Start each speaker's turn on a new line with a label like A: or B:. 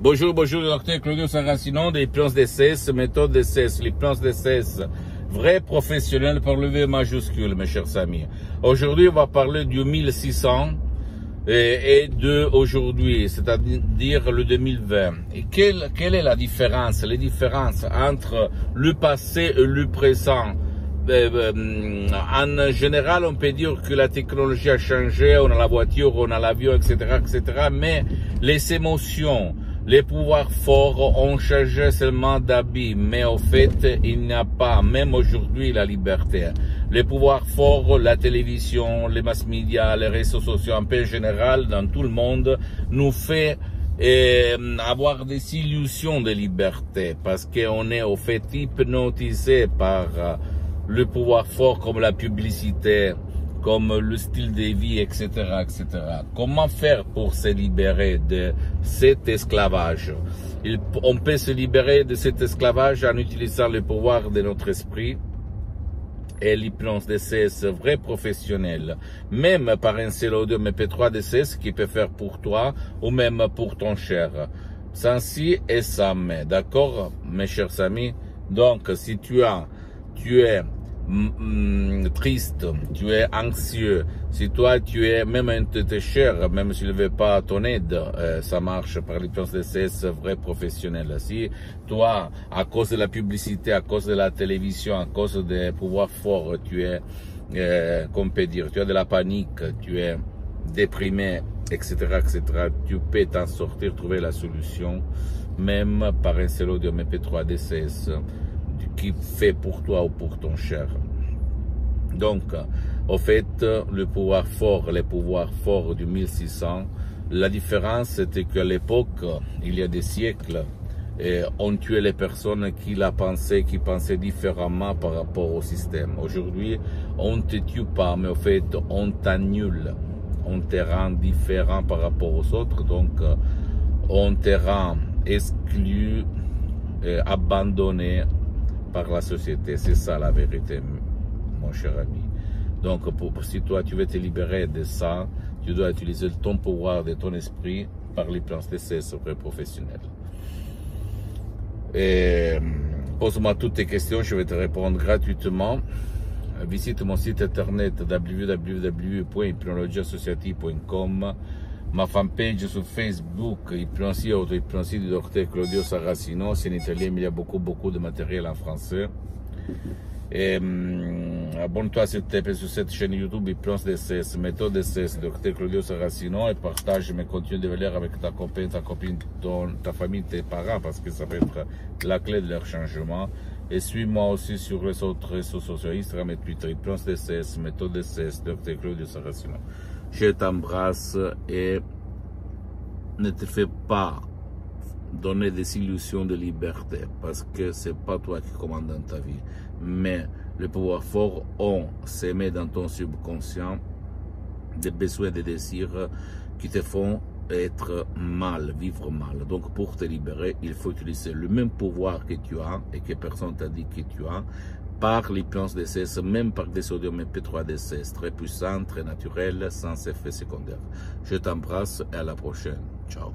A: Bonjour, docteur Claudio Saracino des plans DCS, méthode DCS, les plans DCS, vrais professionnels par le V majuscule, mes chers amis. Aujourd'hui, on va parler du 1600 et de aujourd'hui, c'est-à-dire le 2020. Et quelle est la différence? Les différences entre le passé et le présent. En général, on peut dire que la technologie a changé, on a la voiture, on a l'avion, etc., mais les émotions, les pouvoirs forts ont changé seulement d'habit, mais au fait, il n'y a pas, même aujourd'hui, la liberté. Les pouvoirs forts, la télévision, les mass médias, les réseaux sociaux, en peu général, dans tout le monde, nous fait avoir des illusions de liberté, parce qu'on est au fait hypnotisé par le pouvoir fort comme la publicité, comme le style de vie, etc., etc. Comment faire pour se libérer de cet esclavage? On peut se libérer de cet esclavage en utilisant le pouvoir de notre esprit et l'hypnose DCS vrai professionnel, même par un seul audio MP3 DCS qui peut faire pour toi ou même pour ton cher. Sans si et sans mais, d'accord, mes chers amis? Donc, si tu es triste, tu es anxieux, si toi tu es même un de tes chers, même s'il ne veut pas ton aide, ça marche par l'hypnose DCS vrai professionnel. Si toi, à cause de la publicité, à cause de la télévision, à cause des pouvoirs forts, tu es, qu'on peut dire, tu as de la panique, tu es déprimé, etc., tu peux t'en sortir, trouver la solution, même par un seul audio MP3 DCS qui fait pour toi ou pour ton cher. Donc, au fait, le pouvoir fort, les pouvoirs forts du 1600, la différence c'était qu'à l'époque, il y a des siècles, on tuait les personnes qui pensaient différemment par rapport au système. Aujourd'hui, on ne te tue pas, mais au fait, on t'annule, on te rend différent par rapport aux autres, donc on te rend exclu, abandonné par la société. C'est ça la vérité, mon cher ami. Donc, si toi tu veux te libérer de ça, tu dois utiliser ton pouvoir de ton esprit par les plans DCS vrais professionnels. Et pose-moi toutes tes questions, je vais te répondre gratuitement. Visite mon site internet www.hypnologieassociative.com, ma fanpage sur Facebook, Hypnosie Auto-Hypnosie du docteur Claudio Saracino. C'est en italien, mais il y a beaucoup de matériel en français. Et abonne-toi sur cette chaîne YouTube Hypnose DCS, méthode DCS, docteur Claudio Saracino, et partage mes contenus de valeur avec ta copine, ta famille, tes parents, parce que ça peut être la clé de leur changement. Et suis-moi aussi sur les autres réseaux sociaux, Instagram et Twitter, Hypnose DCS, méthode DCS, docteur Claudio Saracino. Je t'embrasse et ne te fais pas donner des illusions de liberté, parce que c'est pas toi qui commandes dans ta vie, mais le pouvoir fort se met dans ton subconscient des besoins, des désirs qui te font être mal, vivre mal. Donc pour te libérer, il faut utiliser le même pouvoir que tu as et que personne t'a dit que tu as, par l'hypnose DCS, même par des audios MP3 DCS, très puissants, très naturels, sans effet secondaire. Je t'embrasse et à la prochaine. Ciao.